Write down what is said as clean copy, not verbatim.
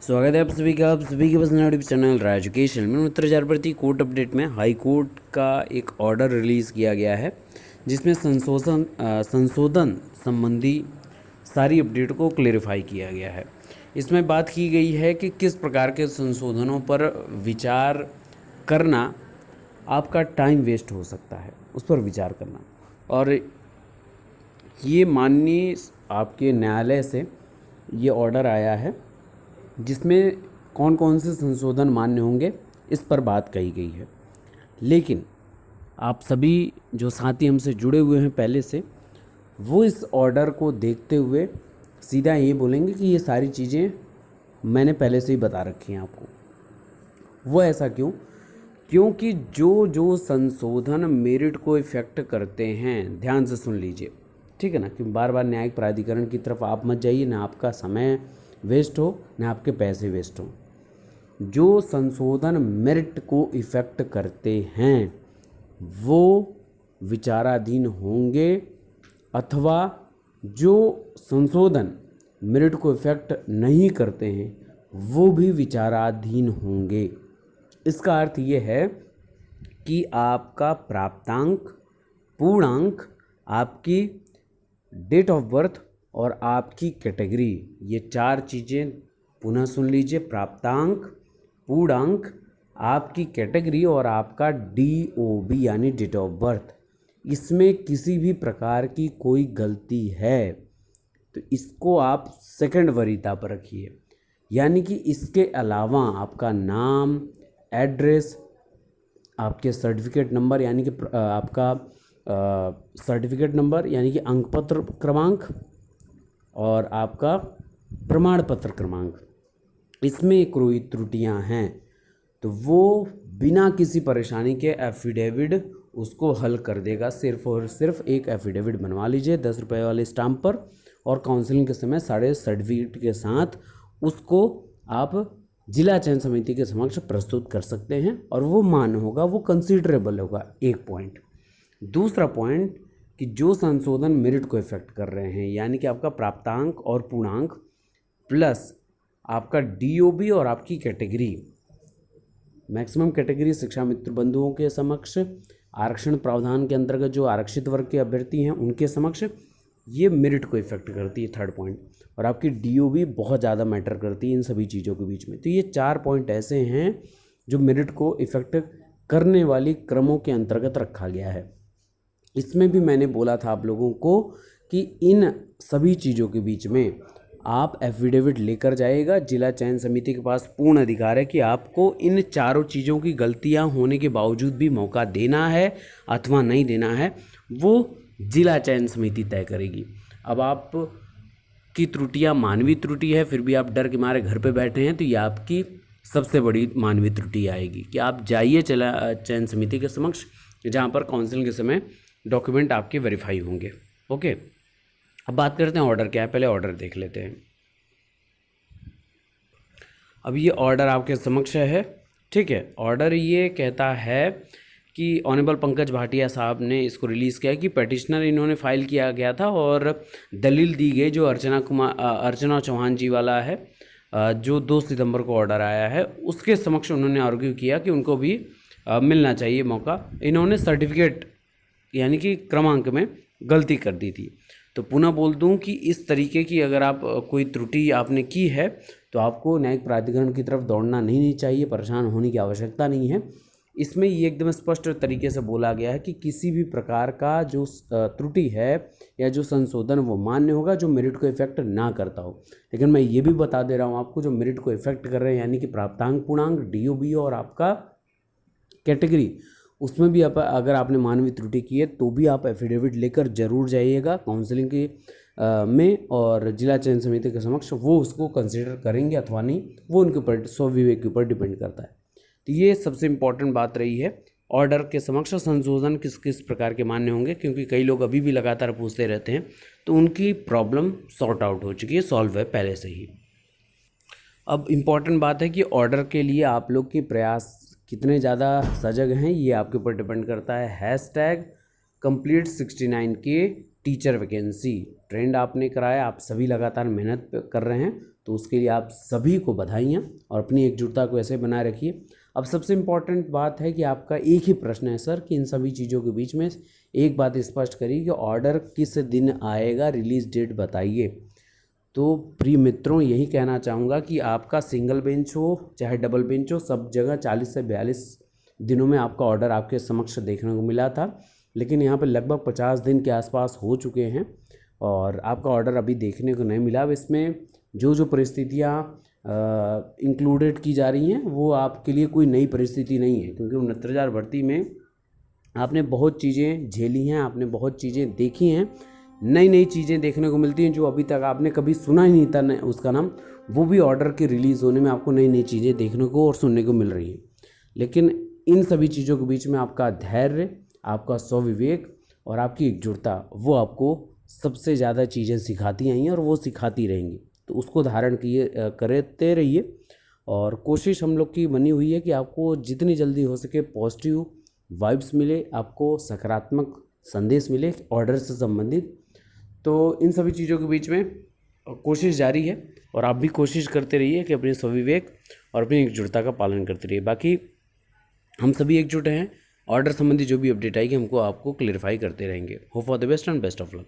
स्वागत है आप सभी का, आप सभी के पसंद यूट्यूब चैनल राज एजुकेशन में। उत्तर प्रति कोर्ट अपडेट में हाई कोर्ट का एक ऑर्डर रिलीज़ किया गया है जिसमें संशोधन संबंधी सारी अपडेट को क्लेरिफाई किया गया है। इसमें बात की गई है कि किस प्रकार के संशोधनों पर विचार करना आपका टाइम वेस्ट हो सकता है, उस पर विचार करना। और ये माननीय आपके न्यायालय से ये ऑर्डर आया है जिसमें कौन कौन से संशोधन मान्य होंगे इस पर बात कही गई है। लेकिन आप सभी जो साथी हमसे जुड़े हुए हैं पहले से, वो इस ऑर्डर को देखते हुए सीधा ये बोलेंगे कि ये सारी चीज़ें मैंने पहले से ही बता रखी हैं आपको। वो ऐसा क्यों? क्योंकि जो जो संशोधन मेरिट को इफ़ेक्ट करते हैं, ध्यान से सुन लीजिए, ठीक है ना, कि बार बार न्यायिक प्राधिकरण की तरफ आप मत जाइए, ना आपका समय वेस्ट हो ना आपके पैसे वेस्ट हो। जो संशोधन मेरिट को इफ़ेक्ट करते हैं वो विचाराधीन होंगे, अथवा जो संशोधन मेरिट को इफ़ेक्ट नहीं करते हैं वो भी विचाराधीन होंगे। इसका अर्थ ये है कि आपका प्राप्तांक, पूर्णांक, आपकी डेट ऑफ बर्थ और आपकी कैटेगरी, ये चार चीज़ें पुनः सुन लीजिए। प्राप्तांक, पूर्णांक, आपकी कैटेगरी और आपका DOB यानी डेट ऑफ बर्थ, इसमें किसी भी प्रकार की कोई गलती है तो इसको आप सेकंड वरीयता पर रखिए। यानी कि इसके अलावा आपका नाम, एड्रेस, आपके सर्टिफिकेट नंबर यानी कि आपका सर्टिफिकेट नंबर यानी कि अंकपत्र क्रमांक और आपका प्रमाण पत्र क्रमांक, इसमें कोई त्रुटियां हैं तो वो बिना किसी परेशानी के एफिडेविट उसको हल कर देगा। सिर्फ और सिर्फ एक एफिडेविट बनवा लीजिए 10 रुपये वाले स्टाम्प पर, और काउंसलिंग के समय सारे सर्टिफिकेट के साथ उसको आप जिला चयन समिति के समक्ष प्रस्तुत कर सकते हैं और वो मान्य होगा, वो कंसीडरेबल होगा। एक पॉइंट। दूसरा पॉइंट कि जो संशोधन मेरिट को इफेक्ट कर रहे हैं, यानी कि आपका प्राप्तांक और पूर्णांक प्लस आपका DOB और आपकी कैटेगरी, मैक्सिमम कैटेगरी शिक्षा मित्र बंधुओं के समक्ष, आरक्षण प्रावधान के अंतर्गत जो आरक्षित वर्ग के अभ्यर्थी हैं उनके समक्ष, ये मेरिट को इफेक्ट करती है। Third point. और आपकी DOB बहुत ज़्यादा मैटर करती है इन सभी चीज़ों के बीच में। तो ये चार पॉइंट ऐसे हैं जो मेरिट को इफेक्ट करने वाली क्रमों के अंतर्गत रखा गया है। इसमें भी मैंने बोला था आप लोगों को कि इन सभी चीज़ों के बीच में आप एफिडेविट लेकर जाइएगा। जिला चयन समिति के पास पूर्ण अधिकार है कि आपको इन चारों चीज़ों की गलतियां होने के बावजूद भी मौका देना है अथवा नहीं देना है, वो जिला चयन समिति तय करेगी। अब आप की त्रुटियां मानवीय त्रुटि है, फिर भी आप डर के मारे घर पे बैठे हैं, तो ये आपकी सबसे बड़ी मानवीय त्रुटि आएगी कि आप जाइए चयन समिति के समक्ष, जहाँ पर काउंसलिंग के समय डॉक्यूमेंट आपके वेरीफाई होंगे। ओके, अब बात करते हैं ऑर्डर क्या है। पहले ऑर्डर देख लेते हैं। अब ये ऑर्डर आपके समक्ष है, ठीक है। ऑर्डर ये कहता है कि ऑनरेबल पंकज भाटिया साहब ने इसको रिलीज़ किया कि पेटिशनर इन्होंने फाइल किया गया था और दलील दी गई जो अर्चना चौहान जी वाला है, जो 2 सितंबर को ऑर्डर आया है, उसके समक्ष उन्होंने आर्ग्यू किया कि उनको भी मिलना चाहिए मौका। इन्होंने सर्टिफिकेट यानी कि क्रमांक में गलती कर दी थी। तो पुनः बोल दूं कि इस तरीके की अगर आप कोई त्रुटि आपने की है तो आपको न्यायिक प्राधिकरण की तरफ दौड़ना नहीं चाहिए, परेशान होने की आवश्यकता नहीं है। इसमें ये एकदम स्पष्ट तरीके से बोला गया है कि किसी भी प्रकार का जो त्रुटि है या जो संशोधन वो मान्य होगा जो मेरिट को इफेक्ट ना करता हो। लेकिन मैं ये भी बता दे रहा हूँ आपको, जो मेरिट को इफेक्ट कर रहे हैं यानी कि प्राप्तांक, पूर्णांक, DOB और आपका कैटेगरी, उसमें भी अगर आपने मानवीय त्रुटि की है तो भी आप एफिडेविट लेकर जरूर जाइएगा काउंसलिंग की में, और जिला चयन समिति के समक्ष वो उसको कंसिडर करेंगे अथवा नहीं, वो उनके ऊपर स्वविवेक के ऊपर डिपेंड करता है। तो ये सबसे इम्पॉर्टेंट बात रही है। ऑर्डर के समक्ष संशोधन किस किस प्रकार के मान्य होंगे, क्योंकि कई लोग अभी भी लगातार पूछते रहते हैं, तो उनकी प्रॉब्लम सॉर्ट आउट हो चुकी है, सॉल्व है पहले से ही। अब इम्पॉर्टेंट बात है कि ऑर्डर के लिए आप लोग के प्रयास कितने ज़्यादा सजग हैं ये आपके ऊपर डिपेंड करता है। Hashtag complete 69K teacher vacancy trend आपने कराया, आप सभी लगातार मेहनत कर रहे हैं, तो उसके लिए आप सभी को बधाइयाँ और अपनी एकजुटता को ऐसे बनाए रखिए। अब सबसे इम्पॉर्टेंट बात है कि आपका एक ही प्रश्न है सर कि इन सभी चीज़ों के बीच में एक बात स्पष्ट करिए कि ऑर्डर किस दिन आएगा, रिलीज़ डेट बताइए। तो प्रिय मित्रों, यही कहना चाहूँगा कि आपका सिंगल बेंच हो चाहे डबल बेंच हो, सब जगह 40 से 42 दिनों में आपका ऑर्डर आपके समक्ष देखने को मिला था, लेकिन यहाँ पर लगभग 50 दिन के आसपास हो चुके हैं और आपका ऑर्डर अभी देखने को नहीं मिला। अब इसमें जो जो परिस्थितियाँ इंक्लूडेड की जा रही हैं वो आपके लिए कोई नई परिस्थिति नहीं है, क्योंकि 69,000 भर्ती में आपने बहुत चीज़ें झेली हैं, आपने बहुत चीज़ें देखी हैं, नई नई चीज़ें देखने को मिलती हैं जो अभी तक आपने कभी सुना ही नहीं था उसका नाम, वो भी ऑर्डर के रिलीज़ होने में आपको नई नई चीज़ें देखने को और सुनने को मिल रही हैं। लेकिन इन सभी चीज़ों के बीच में आपका धैर्य, आपका स्वविवेक और आपकी एकजुटता, वो आपको सबसे ज़्यादा चीज़ें सिखाती आई हैं और वो सिखाती रहेंगी। तो उसको धारण करते रहिए और कोशिश हम लोग की बनी हुई है कि आपको जितनी जल्दी हो सके पॉजिटिव वाइब्स मिले, आपको सकारात्मक संदेश मिले ऑर्डर से संबंधित। तो इन सभी चीज़ों के बीच में कोशिश जारी है और आप भी कोशिश करते रहिए कि अपने स्वविवेक और अपनी एकजुटता का पालन करते रहिए। बाकी हम सभी एकजुट हैं, ऑर्डर संबंधी जो भी अपडेट आएगी हमको आपको क्लेरिफाई करते रहेंगे। Hope for the best and best of luck.